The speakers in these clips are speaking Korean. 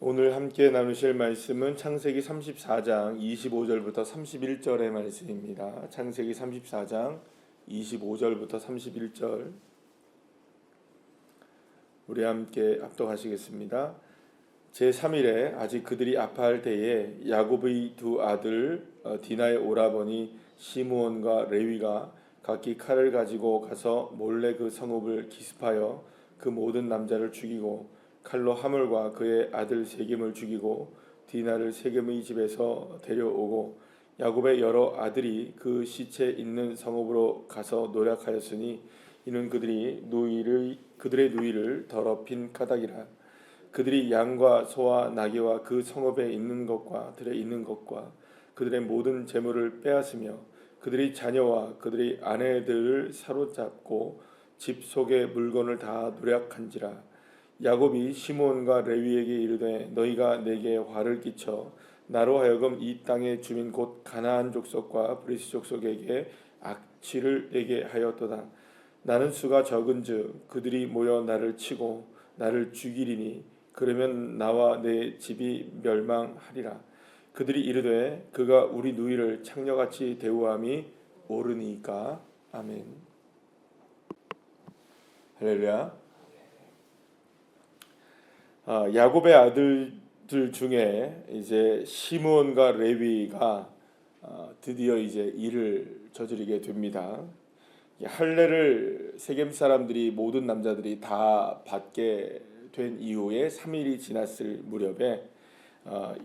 오늘 함께 나누실 말씀은 창세기 34장 25절부터 31절의 말씀입니다. 창세기 34장 25절부터 31절 우리 함께 합독하시겠습니다. 제3일에 아직 그들이 아파할 때에 야곱의 두 아들 디나의 오라버니 시므온과 레위가 각기 칼을 가지고 가서 몰래 그 성읍을 기습하여 그 모든 남자를 죽이고 칼로 하물과 그의 아들 세겜을 죽이고 디나를 세겜의 집에서 데려오고 야곱의 여러 아들이 그 시체 있는 성읍으로 가서 노략하였으니 이는 그들의 누이를 더럽힌 까닭이라. 그들이 양과 소와 나귀와 그 성읍에 있는 것과 들에 있는 것과 그들의 모든 재물을 빼앗으며 그들의 자녀와 그들의 아내들을 사로잡고 집 속의 물건을 다 노략한지라. 야곱이 시므온과 레위에게 이르되 너희가 내게 화를 끼쳐 나로 하여금 이 땅의 주민 곧 가나안 족속과 브리스 족속에게 악취를 내게 하였도다. 나는 수가 적은즉 그들이 모여 나를 치고 나를 죽이리니 그러면 나와 내 집이 멸망하리라. 그들이 이르되 그가 우리 누이를 창녀같이 대우함이 옳으니까. 아멘. 할렐루야. 야곱의 아들들 중에 이제 시므온과 레위가 드디어 이제 일을 저지르게 됩니다. 할례를 세겜 사람들이 모든 남자들이 다 받게 된 이후에 3일이 지났을 무렵에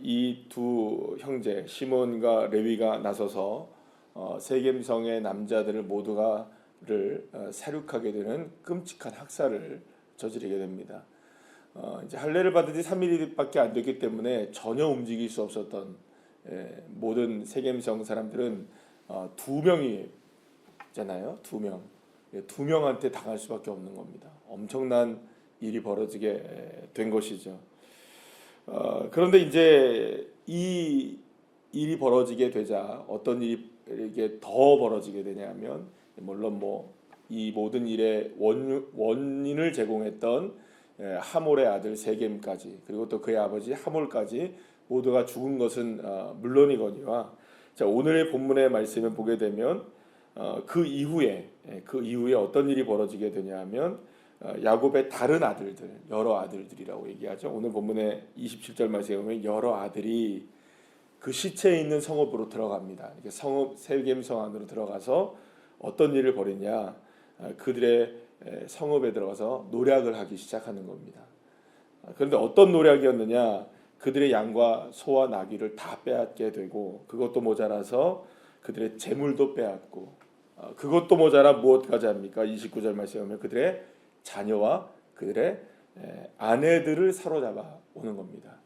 이 두 형제 시므온과 레위가 나서서 세겜성의 남자들을 모두가를 살육하게 되는 끔찍한 학살을 저지르게 됩니다. 이제 할례를 받은 지 3일밖에 안 됐기 때문에 전혀 움직일 수 없었던 모든 세겜성 사람들은 두 명이잖아요. 두 명한테 당할 수밖에 없는 겁니다. 엄청난 일이 벌어지게 된 것이죠. 그런데 이제 이 일이 벌어지게 되자 어떤 일이 이게 더 벌어지게 되냐면 물론 이 모든 일의 원인을 제공했던 하몰의 아들 세겜까지 그리고 또 그의 아버지 하몰까지 모두가 죽은 것은 물론이거니와 자, 오늘의 본문의 말씀을 보게 되면 그 이후에 어떤 일이 벌어지게 되냐면 야곱의 다른 아들들 여러 아들들이라고 얘기하죠. 오늘 본문의 27절 말씀에 보면 여러 아들이 그 시체에 있는 성읍으로 들어갑니다. 이렇게 성읍 세겜성 안으로 들어가서 어떤 일을 벌이냐 그들의 성읍에 들어가서 노략을 하기 시작하는 겁니다. 그런데 어떤 노략이었느냐? 그들의 양과 소와 나귀를 다 빼앗게 되고 그것도 모자라서 그들의 재물도 빼앗고 그것도 모자라 무엇까지 합니까? 29절 말씀에 보면 그들의 자녀와 그들의 아내들을 사로잡아 오는 겁니다.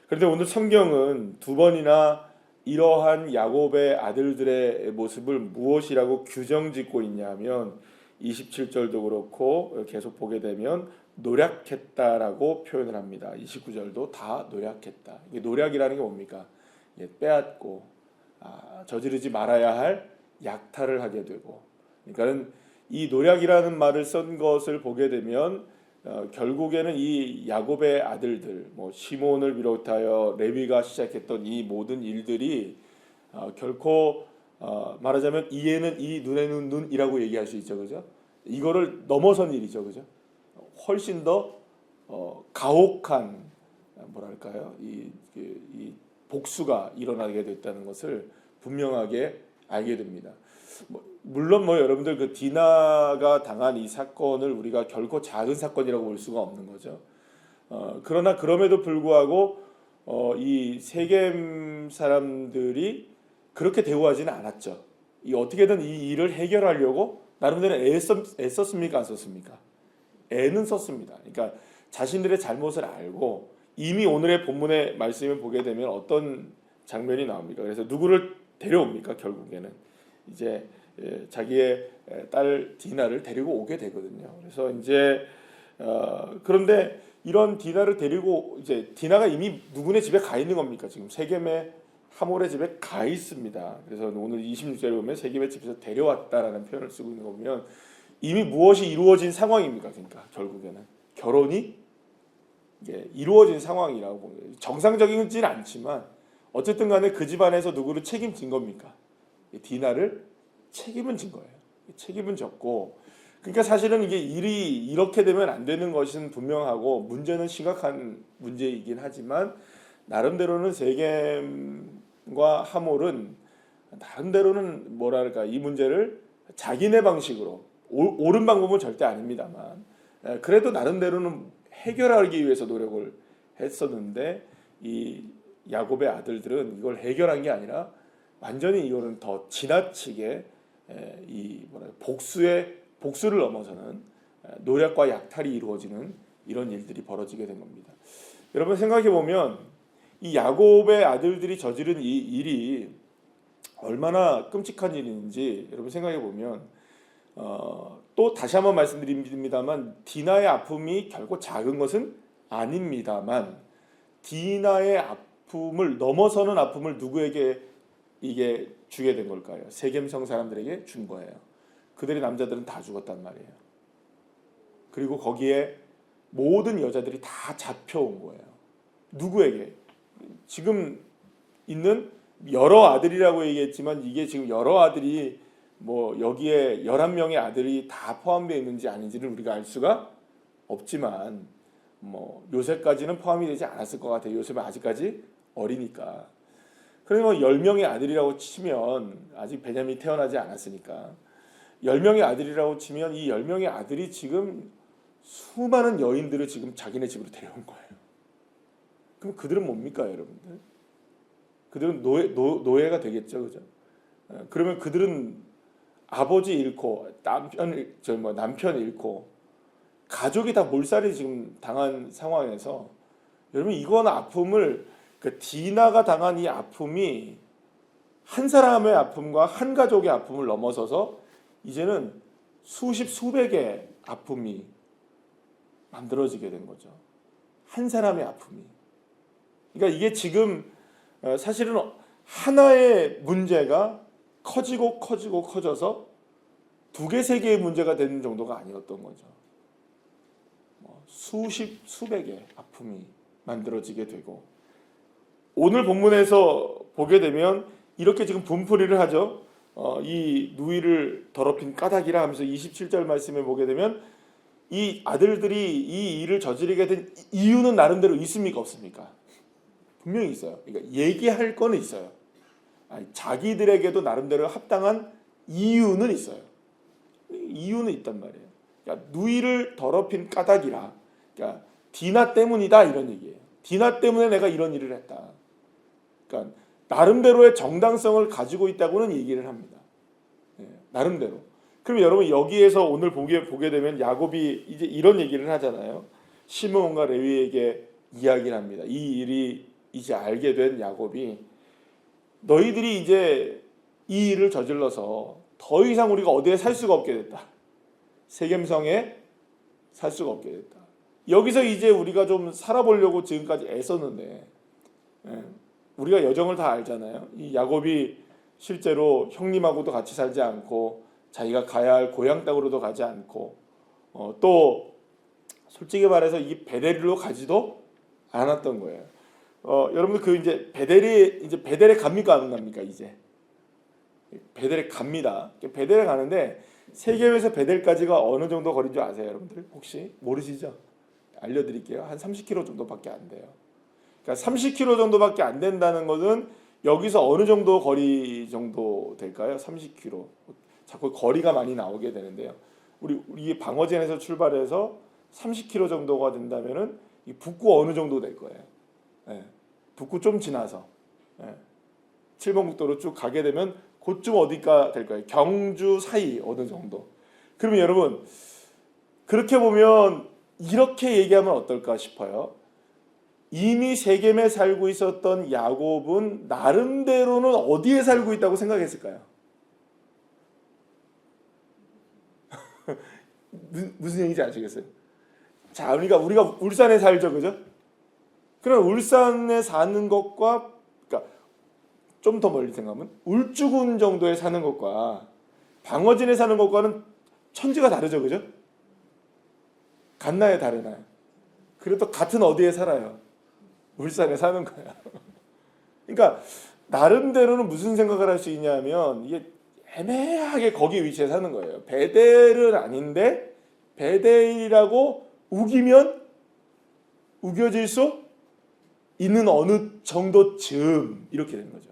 그런데 오늘 성경은 두 번이나 이러한 야곱의 아들들의 모습을 무엇이라고 규정짓고 있냐면 27절도 그렇고 계속 보게 되면 노략했다라고 표현을 합니다. 29절도 다 노략했다. 이게 노략이라는 게 뭡니까? 빼앗고 저지르지 말아야 할 약탈을 하게 되고 그러니까는 이 노략이라는 말을 쓴 것을 보게 되면 결국에는 이 야곱의 아들들 시몬을 비롯하여 레위가 시작했던 이 모든 일들이 결코 말하자면 이에는 이 눈에는 눈이라고 얘기할 수 있죠, 그죠? 이거를 넘어선 일이죠, 그죠? 훨씬 더 가혹한 뭐랄까요, 이 복수가 일어나게 됐다는 것을 분명하게 알게 됩니다. 물론 여러분들 그 디나가 당한 이 사건을 우리가 결코 작은 사건이라고 볼 수가 없는 거죠. 그러나 그럼에도 불구하고 이 세겜 사람들이 그렇게 대우하지는 않았죠. 어떻게든 이 일을 해결하려고 나름대로 애썼습니까? 안 썼습니까? 애는 썼습니다. 그러니까 자신들의 잘못을 알고 이미 오늘의 본문의 말씀을 보게 되면 어떤 장면이 나옵니까? 그래서 누구를 데려옵니까? 결국에는 이제 자기의 딸 디나를 데리고 오게 되거든요. 그래서 이제 그런데 이런 디나를 데리고 이제 디나가 이미 누구네 집에 가 있는 겁니까? 지금 세겜의 하몰의 집에 가 있습니다. 그래서 오늘 26절에 보면 세겜의 집에서 데려왔다라는 표현을 쓰고 있는 거 보면 이미 무엇이 이루어진 상황입니까? 그러니까 결국에는 결혼이 이게 이루어진 상황이라고 봅니다. 정상적이지는 않지만 어쨌든 간에 그 집안에서 누구를 책임진 겁니까? 디나를 책임은 진 거예요. 책임은 졌고, 그러니까 사실은 이게 일이 이렇게 되면 안 되는 것은 분명하고 문제는 심각한 문제이긴 하지만 나름대로는 세겜과 하몰은 나름대로는 뭐랄까 이 문제를 자기네 방식으로 옳은 방법은 절대 아닙니다만 그래도 나름대로는 해결하기 위해서 노력을 했었는데 이 야곱의 아들들은 이걸 해결한 게 아니라 완전히 이거는 더 지나치게 이 복수를 넘어서는 노력과 약탈이 이루어지는 이런 일들이 벌어지게 된 겁니다. 여러분 생각해 보면 이 야곱의 아들들이 저지른 이 일이 얼마나 끔찍한 일인지 여러분 생각해 보면 또 다시 한번 말씀드립니다만 디나의 아픔이 결코 작은 것은 아닙니다만 디나의 아픔을 넘어서는 아픔을 누구에게 이게 주게 된 걸까요? 세겜성 사람들에게 준 거예요. 그들의 남자들은 다 죽었단 말이에요. 그리고 거기에 모든 여자들이 다 잡혀온 거예요. 누구에게? 지금 있는 여러 아들이라고 얘기했지만 이게 지금 여러 아들이 뭐 여기에 11명의 아들이 다 포함되어 있는지 아닌지는 우리가 알 수가 없지만 뭐 요셉까지는 포함이 되지 않았을 것 같아요. 요셉은 아직까지 어리니까. 그러면 10명의 아들이라고 치면 아직 베냐민이 태어나지 않았으니까 10명의 아들이라고 치면 이 10명의 아들이 지금 수많은 여인들을 지금 자기네 집으로 데려온 거예요. 그럼 그들은 뭡니까 여러분들? 그들은 노예가 되겠죠. 그죠? 그러면 그들은 아버지 잃고 남편 잃고 가족이 다 몰살이 지금 당한 상황에서 여러분 이건 아픔을 디나가 당한 이 아픔이 한 사람의 아픔과 한 가족의 아픔을 넘어서서 이제는 수십 수백의 아픔이 만들어지게 된 거죠. 한 사람의 아픔이. 그러니까 이게 지금 사실은 하나의 문제가 커져서 두 개, 세 개의 문제가 되는 정도가 아니었던 거죠. 수십, 수백의 아픔이 만들어지게 되고 오늘 본문에서 보게 되면 이렇게 지금 분풀이를 하죠. 이 누이를 더럽힌 까닭이라 하면서 27절 말씀에 보게 되면 이 아들들이 이 일을 저지르게 된 이유는 나름대로 있습니까 없습니까? 분명히 있어요. 그러니까 얘기할 거는 있어요. 자기들에게도 나름대로 합당한 이유는 있어요. 이유는 있단 말이에요. 그러니까 누이를 더럽힌 까닭이라. 그러니까 디나 때문이다 이런 얘기예요. 디나 때문에 내가 이런 일을 했다. 그러니까 나름대로의 정당성을 가지고 있다고는 얘기를 합니다. 나름대로. 그럼 여러분 여기에서 오늘 보게 되면 야곱이 이제 이런 얘기를 하잖아요. 시므온과 레위에게 이야기를 합니다. 이 일이 이제 알게 된 야곱이 너희들이 이제 이 일을 저질러서 더 이상 우리가 어디에 살 수가 없게 됐다. 세겜성에 살 수가 없게 됐다. 여기서 이제 우리가 좀 살아보려고 지금까지 애썼는데 우리가 여정을 다 알잖아요. 이 야곱이 실제로 형님하고도 같이 살지 않고 자기가 가야 할 고향 땅으로도 가지 않고 또 솔직히 말해서 이 베델로 가지도 않았던 거예요. 여러분들 그 이제 베델에 갑니까 안 갑니까 이제? 베델에 갑니다. 베델에 가는데 세겜에서 베델까지가 어느 정도 거리인 줄 아세요, 여러분들? 혹시 모르시죠? 알려드릴게요. 한 30km 정도밖에 안 돼요. 그러니까 30km 정도밖에 안 된다는 것은 여기서 어느 정도 거리 정도 될까요? 30km. 자꾸 거리가 많이 나오게 되는데요. 우리 방어진에서 출발해서 30km 정도가 된다면은 이 북구 어느 정도 될 거예요. 북구 좀 지나서 칠번국도로 쭉 가게 되면 그쯤 어디가 될 거예요. 경주 사이 어느 정도. 그러면 여러분 그렇게 보면 이렇게 얘기하면 어떨까 싶어요. 이미 세겜에 살고 있었던 야곱은 나름대로는 어디에 살고 있다고 생각했을까요? 무슨 얘기인지 아시겠어요? 자, 우리가 울산에 살죠, 그죠? 그럼 울산에 사는 것과 그러니까 좀 더 멀리 생각하면 울주군 정도에 사는 것과 방어진에 사는 것과는 천지가 다르죠, 그죠? 같나요, 다르나요? 그래도 같은 어디에 살아요? 울산에 사는 거야. 그러니까 나름대로는 무슨 생각을 할 수 있냐면 이게 애매하게 거기 위치에 사는 거예요. 베델은 아닌데 베델이라고 우기면 우겨질 수 있는 어느 정도쯤 이렇게 되는 거죠.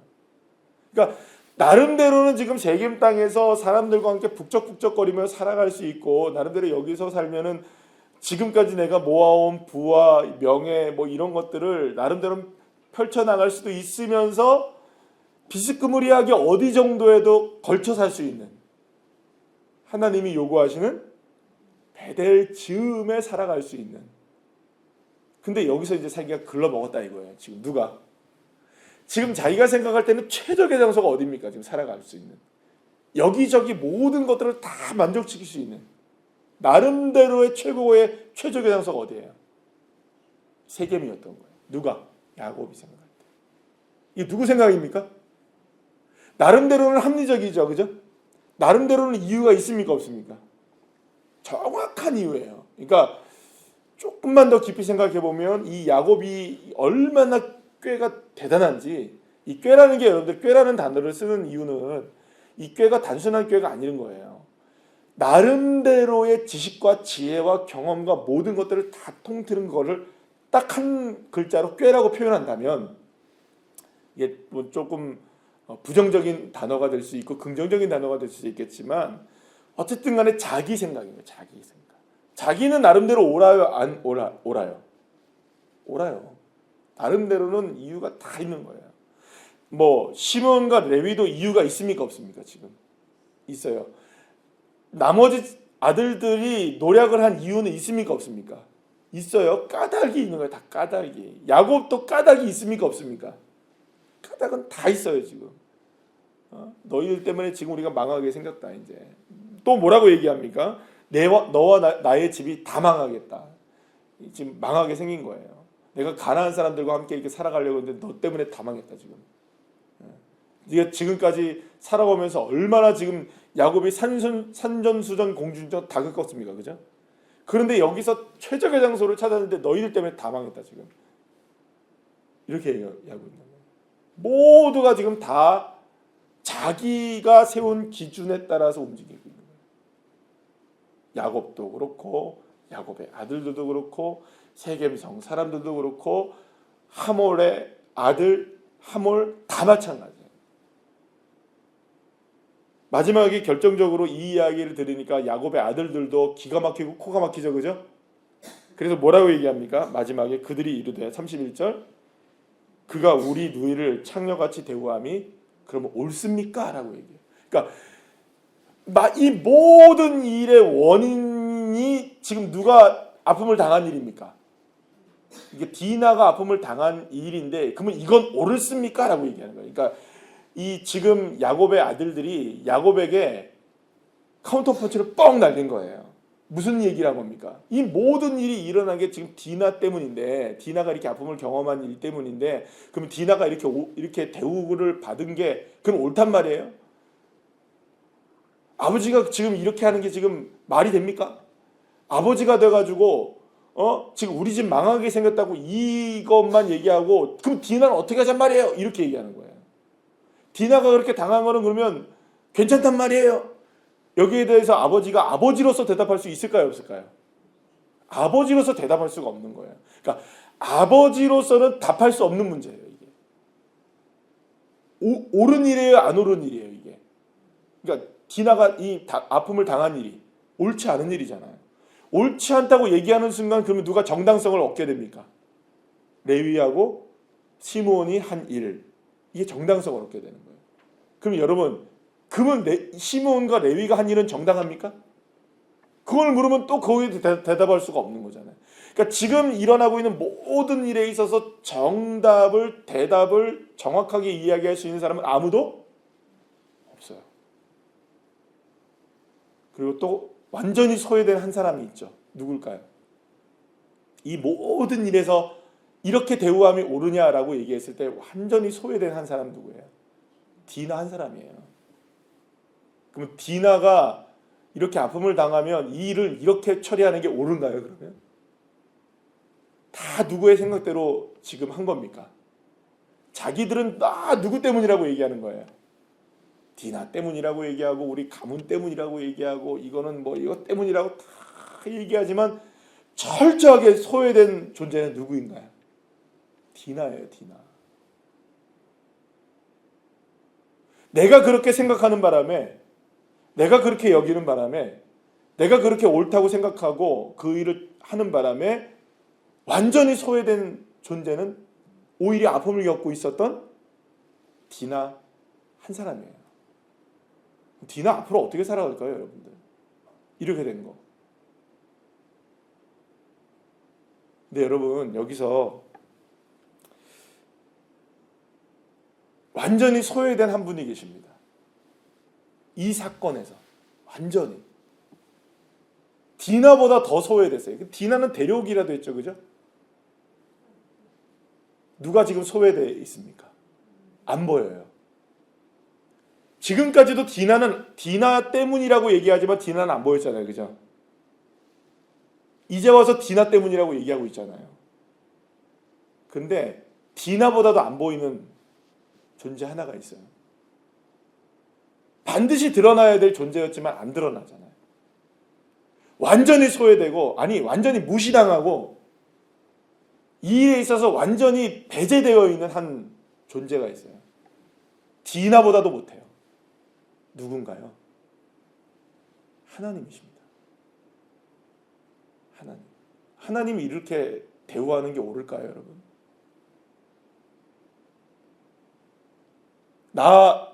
그러니까 나름대로는 지금 세겜 땅에서 사람들과 함께 북적북적거리며 살아갈 수 있고 나름대로 여기서 살면은 지금까지 내가 모아온 부와 명예 뭐 이런 것들을 나름대로 펼쳐나갈 수도 있으면서 비스무리하게 어디 정도에도 걸쳐 살 수 있는 하나님이 요구하시는 베델 즈음에 살아갈 수 있는. 근데 여기서 이제 자기가 글러먹었다 이거예요. 지금 누가? 지금 자기가 생각할 때는 최적의 장소가 어디입니까? 지금 살아갈 수 있는. 여기저기 모든 것들을 다 만족시킬 수 있는 나름대로의 최고의 최적의 장소가 어디예요? 세겜이었던 거예요. 누가? 야곱이 생각할 때. 이게 누구 생각입니까? 나름대로는 합리적이죠. 그죠? 나름대로는 이유가 있습니까? 없습니까? 정확한 이유예요. 그러니까 조금만 더 깊이 생각해 보면 이 야곱이 얼마나 꾀가 대단한지, 이 꾀라는 게 여러분들 꾀라는 단어를 쓰는 이유는 이 꾀가 단순한 꾀가 아닌 거예요. 나름대로의 지식과 지혜와 경험과 모든 것들을 다 통틀은 거를 딱 한 글자로 꾀라고 표현한다면 이게 뭐 조금 부정적인 단어가 될 수 있고 긍정적인 단어가 될 수 있겠지만 어쨌든 간에 자기 생각입니다. 자기 생각. 자기는 나름대로 옳아요? 안 옳아요? 옳아요. 나름대로는 이유가 다 있는 거예요. 뭐 시몬과 레위도 이유가 있습니까? 없습니까? 지금 있어요. 나머지 아들들이 노력을 한 이유는 있습니까? 없습니까? 있어요. 까닭이 있는 거예요. 다 까닭이. 야곱도 까닭이 있습니까? 없습니까? 까닭은 다 있어요. 지금 너희들 때문에 지금 우리가 망하게 생겼다. 이제 또 뭐라고 얘기합니까? 너와 나의 집이 다 망하겠다. 지금 망하게 생긴 거예요. 내가 가나안 사람들과 함께 이렇게 살아가려고 했는데 너 때문에 다 망했다. 지금 네가 지금까지 살아오면서 얼마나 지금 야곱이 산전수전 공주전 다 겪었습니까? 그죠? 그런데 여기서 최적의 장소를 찾았는데 너희들 때문에 다 망했다. 지금 이렇게 얘기하고 있는 거예요. 모두가 지금 다 자기가 세운 기준에 따라서 움직이고 있는 거예요. 야곱도 그렇고 야곱의 아들들도 그렇고 세겜성 사람들도 그렇고 하몰의 아들 하몰 다 마찬가지예요. 마지막에 결정적으로 이 이야기를 들으니까 야곱의 아들들도 기가 막히고 코가 막히죠. 그죠? 그래서 뭐라고 얘기합니까? 마지막에 그들이 이르되 31절 그가 우리 누이를 창녀같이 대우함이 그러면 옳습니까? 라고 얘기해요. 그러니까 이 모든 일의 원인이 지금 누가 아픔을 당한 일입니까? 이게 디나가 아픔을 당한 일인데 그러면 이건 옳습니까? 라고 얘기하는 거예요. 그러니까 이 지금 야곱의 아들들이 야곱에게 카운터펀치를 뻥 날린 거예요. 무슨 얘기란 겁니까? 이 모든 일이 일어난 게 지금 디나 때문인데 디나가 이렇게 아픔을 경험한 일 때문인데 그러면 디나가 이렇게 대우를 받은 게 그럼 옳단 말이에요? 아버지가 지금 이렇게 하는 게 지금 말이 됩니까? 아버지가 돼가지고 지금 우리 집 망하게 생겼다고 이것만 얘기하고 그럼 디나는 어떻게 하잔 말이에요? 이렇게 얘기하는 거예요. 디나가 그렇게 당한 거는 그러면 괜찮단 말이에요. 여기에 대해서 아버지가 아버지로서 대답할 수 있을까요? 없을까요? 아버지로서 대답할 수가 없는 거예요. 그러니까 아버지로서는 답할 수 없는 문제예요. 이게 옳은 일이에요? 안 옳은 일이에요? 이게 그러니까 디나가 이 아픔을 당한 일이 옳지 않은 일이잖아요. 옳지 않다고 얘기하는 순간 그러면 누가 정당성을 얻게 됩니까? 레위하고 시므온이 한 일, 이게 정당성을 얻게 되는 거예요. 그럼 여러분, 그러면 시므온과 레위가 한 일은 정당합니까? 그걸 물으면 또 거기에 대답할 수가 없는 거잖아요. 그러니까 지금 일어나고 있는 모든 일에 있어서 대답을 정확하게 이야기할 수 있는 사람은 아무도 없어요. 그리고 또 완전히 소외된 한 사람이 있죠. 누굴까요? 이 모든 일에서 이렇게 대우함이 옳으냐라고 얘기했을 때 완전히 소외된 한 사람 누구예요? 디나 한 사람이에요. 그러면 디나가 이렇게 아픔을 당하면 이 일을 이렇게 처리하는 게 옳은가요? 그러면 다 누구의 생각대로 지금 한 겁니까? 자기들은 다 누구 때문이라고 얘기하는 거예요. 디나 때문이라고 얘기하고 우리 가문 때문이라고 얘기하고 이거는 뭐 이것 때문이라고 다 얘기하지만 철저하게 소외된 존재는 누구인가요? 디나예요, 디나. 내가 그렇게 생각하는 바람에, 내가 그렇게 여기는 바람에, 내가 그렇게 옳다고 생각하고 그 일을 하는 바람에 완전히 소외된 존재는 오히려 아픔을 겪고 있었던 디나 한 사람이에요. 디나 앞으로 어떻게 살아갈까요, 여러분들? 이렇게 된 거. 근데 여러분, 여기서 완전히 소외된 한 분이 계십니다. 이 사건에서 완전히 디나보다 더 소외됐어요. 디나는 데려오기라도 했죠, 그죠? 누가 지금 소외되어 있습니까? 안 보여요. 지금까지도 디나 때문이라고 얘기하지만 디나는 안 보였잖아요, 그죠? 이제 와서 디나 때문이라고 얘기하고 있잖아요. 근데 디나보다도 안 보이는 존재 하나가 있어요. 반드시 드러나야 될 존재였지만 안 드러나잖아요. 완전히 소외되고, 아니 완전히 무시당하고 이 일에 있어서 완전히 배제되어 있는 한 존재가 있어요. 디나보다도 못해요. 누군가요? 하나님이십니다. 하나님. 하나님이 이렇게 대우하는 게 옳을까요, 여러분? 나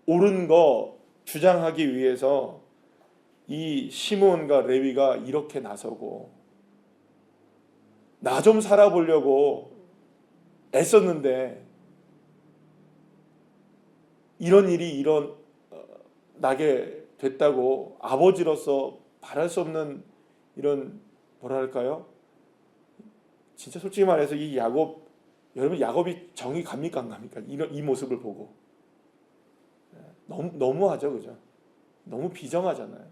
옳은 거 주장하기 위해서 이 시몬과 레위가 이렇게 나서고 나 좀 살아보려고 애썼는데 이런 일이 나게 됐다고 아버지로서 바랄 수 없는 이런 뭐랄까요? 진짜 솔직히 말해서 이 여러분 야곱이 정이 갑니까 안 갑니까? 이 모습을 보고 너무하죠, 그죠? 너무 비정하잖아요.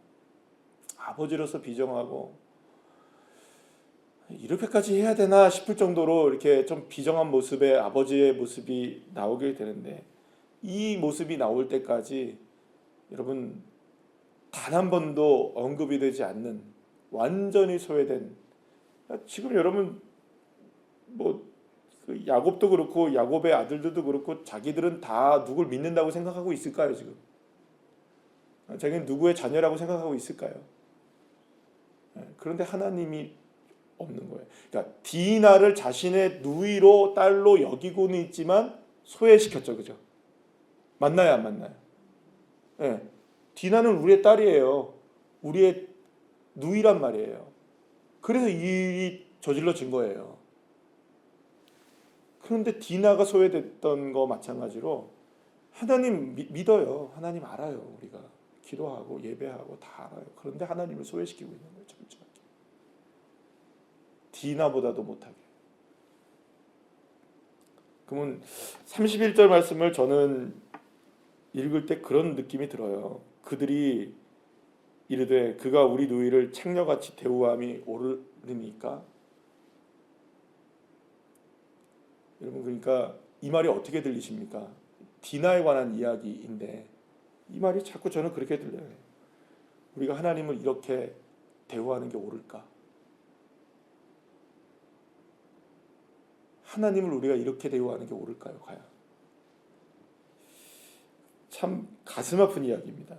아버지로서 비정하고 이렇게까지 해야 되나 싶을 정도로 이렇게 좀 비정한 모습의 아버지의 모습이 나오게 되는데 이 모습이 나올 때까지 여러분 단 한 번도 언급이 되지 않는 완전히 소외된 지금 여러분 뭐 야곱도 그렇고 야곱의 아들들도 그렇고 자기들은 다 누굴 믿는다고 생각하고 있을까요 지금? 자기는 누구의 자녀라고 생각하고 있을까요? 그런데 하나님이 없는 거예요. 그러니까 디나를 자신의 누이로 딸로 여기고는 있지만 소외시켰죠, 그죠? 맞나요, 안 맞나요? 네. 디나는 우리의 딸이에요. 우리의 누이란 말이에요. 그래서 이 일이 저질러진 거예요. 그런데 디나가 소외됐던 거 마찬가지로 하나님 믿어요. 하나님 알아요. 우리가 기도하고 예배하고 다 알아요. 그런데 하나님을 소외시키고 있는 거예요. 철저하게. 디나보다도 못하게. 그러면 31절 말씀을 저는 읽을 때 그런 느낌이 들어요. 그들이 이르되 그가 우리 누이를 창녀같이 대우함이 옳으니까. 여러분 그러니까 이 말이 어떻게 들리십니까? 디나에 관한 이야기인데 이 말이 자꾸 저는 그렇게 들려요. 우리가 하나님을 이렇게 대우하는 게 옳을까? 하나님을 우리가 이렇게 대우하는 게 옳을까요? 과연? 참 가슴 아픈 이야기입니다.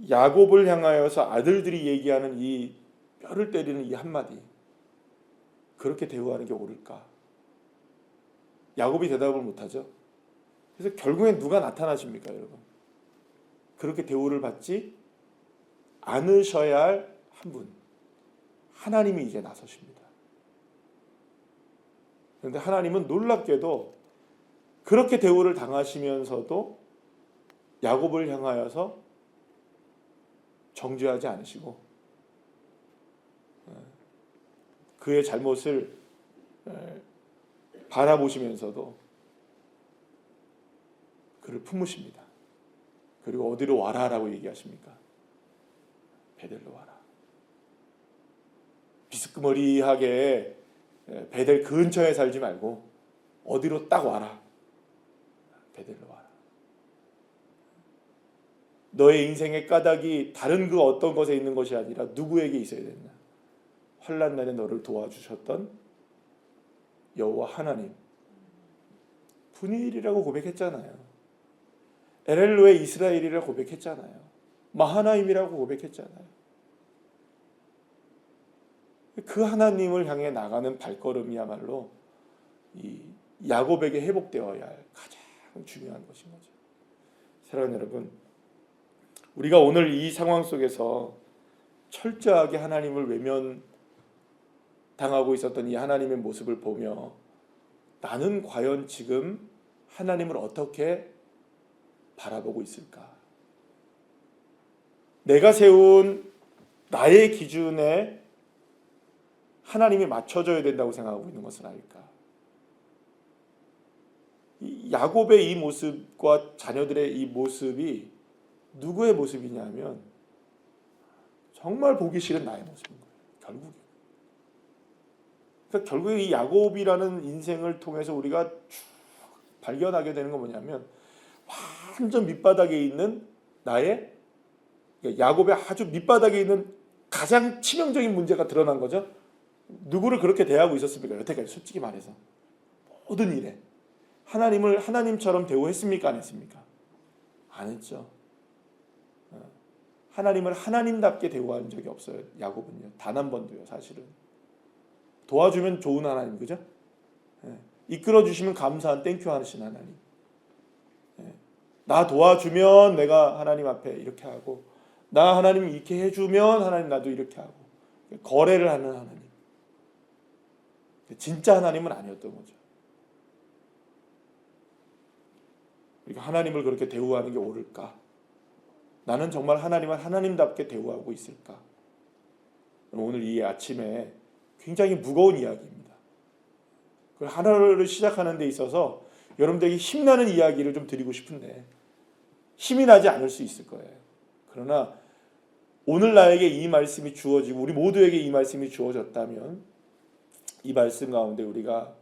야곱을 향하여서 아들들이 얘기하는 이 뼈를 때리는 이 한마디 그렇게 대우하는 게 옳을까? 야곱이 대답을 못하죠. 그래서 결국엔 누가 나타나십니까, 여러분? 그렇게 대우를 받지 않으셔야 할 한 분, 하나님이 이제 나서십니다. 그런데 하나님은 놀랍게도 그렇게 대우를 당하시면서도 야곱을 향하여서 정죄하지 않으시고 그의 잘못을 바라보시면서도 그를 품으십니다. 그리고 어디로 와라라고 얘기하십니까? 베델로 와라. 으스크머리하게 베델 근처에 살지 말고 어디로 딱 와라. 베델로 와라. 너의 인생의 까닭이 다른 그 어떤 것에 있는 것이 아니라 누구에게 있어야 된다. 환난 날에 너를 도와주셨던 여호와 하나님. 분이엘이라고 고백했잖아요. 엘엘로의 이스라엘이라고 고백했잖아요. 마하나임이라고 고백했잖아요. 그 하나님을 향해 나가는 발걸음이야말로 이 야곱에게 회복되어야 할 가장 중요한 것인 거죠. 사랑하는 여러분, 우리가 오늘 이 상황 속에서 철저하게 하나님을 외면당하고 있었던 이 하나님의 모습을 보며 나는 과연 지금 하나님을 어떻게 바라보고 있을까? 내가 세운 나의 기준에 하나님이 맞춰져야 된다고 생각하고 있는 것은 아닐까? 야곱의 이 모습과 자녀들의 이 모습이 누구의 모습이냐면 정말 보기 싫은 나의 모습인 거예요. 결국에. 그러니까 결국에 이 야곱이라는 인생을 통해서 우리가 쭉 발견하게 되는 건 뭐냐면 완전 밑바닥에 있는 나의 야곱의 아주 밑바닥에 있는 가장 치명적인 문제가 드러난 거죠. 누구를 그렇게 대하고 있었습니까? 여태까지 솔직히 말해서 모든 일에 하나님을 하나님처럼 대우했습니까? 안 했습니까? 안 했죠. 하나님을 하나님답게 대우한 적이 없어요. 야곱은요. 단 한 번도요. 사실은. 도와주면 좋은 하나님, 그죠? 이끌어 주시면 감사한 땡큐 하시는 하나님. 나 도와주면 내가 하나님 앞에 이렇게 하고, 나 하나님 이렇게 해주면 하나님 나도 이렇게 하고, 거래를 하는 하나님. 진짜 하나님은 아니었던 거죠. 우리가 하나님을 그렇게 대우하는 게 옳을까? 나는 정말 하나님을 하나님답게 대우하고 있을까? 오늘 이 아침에 굉장히 무거운 이야기입니다. 그 하루를 시작하는 데 있어서 여러분들에게 힘나는 이야기를 좀 드리고 싶은데 힘이 나지 않을 수 있을 거예요. 그러나 오늘 나에게 이 말씀이 주어지고 우리 모두에게 이 말씀이 주어졌다면 이 말씀 가운데 우리가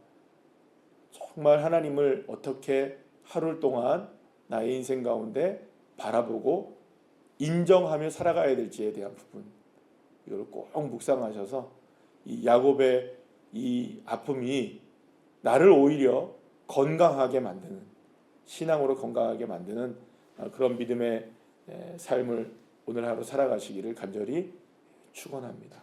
정말 하나님을 어떻게 하루 동안 나의 인생 가운데 바라보고 인정하며 살아가야 될지에 대한 부분, 이걸 꼭 묵상하셔서 이 야곱의 이 아픔이 나를 오히려 건강하게 만드는, 신앙으로 건강하게 만드는 그런 믿음의 삶을 오늘 하루 살아가시기를 간절히 축원합니다.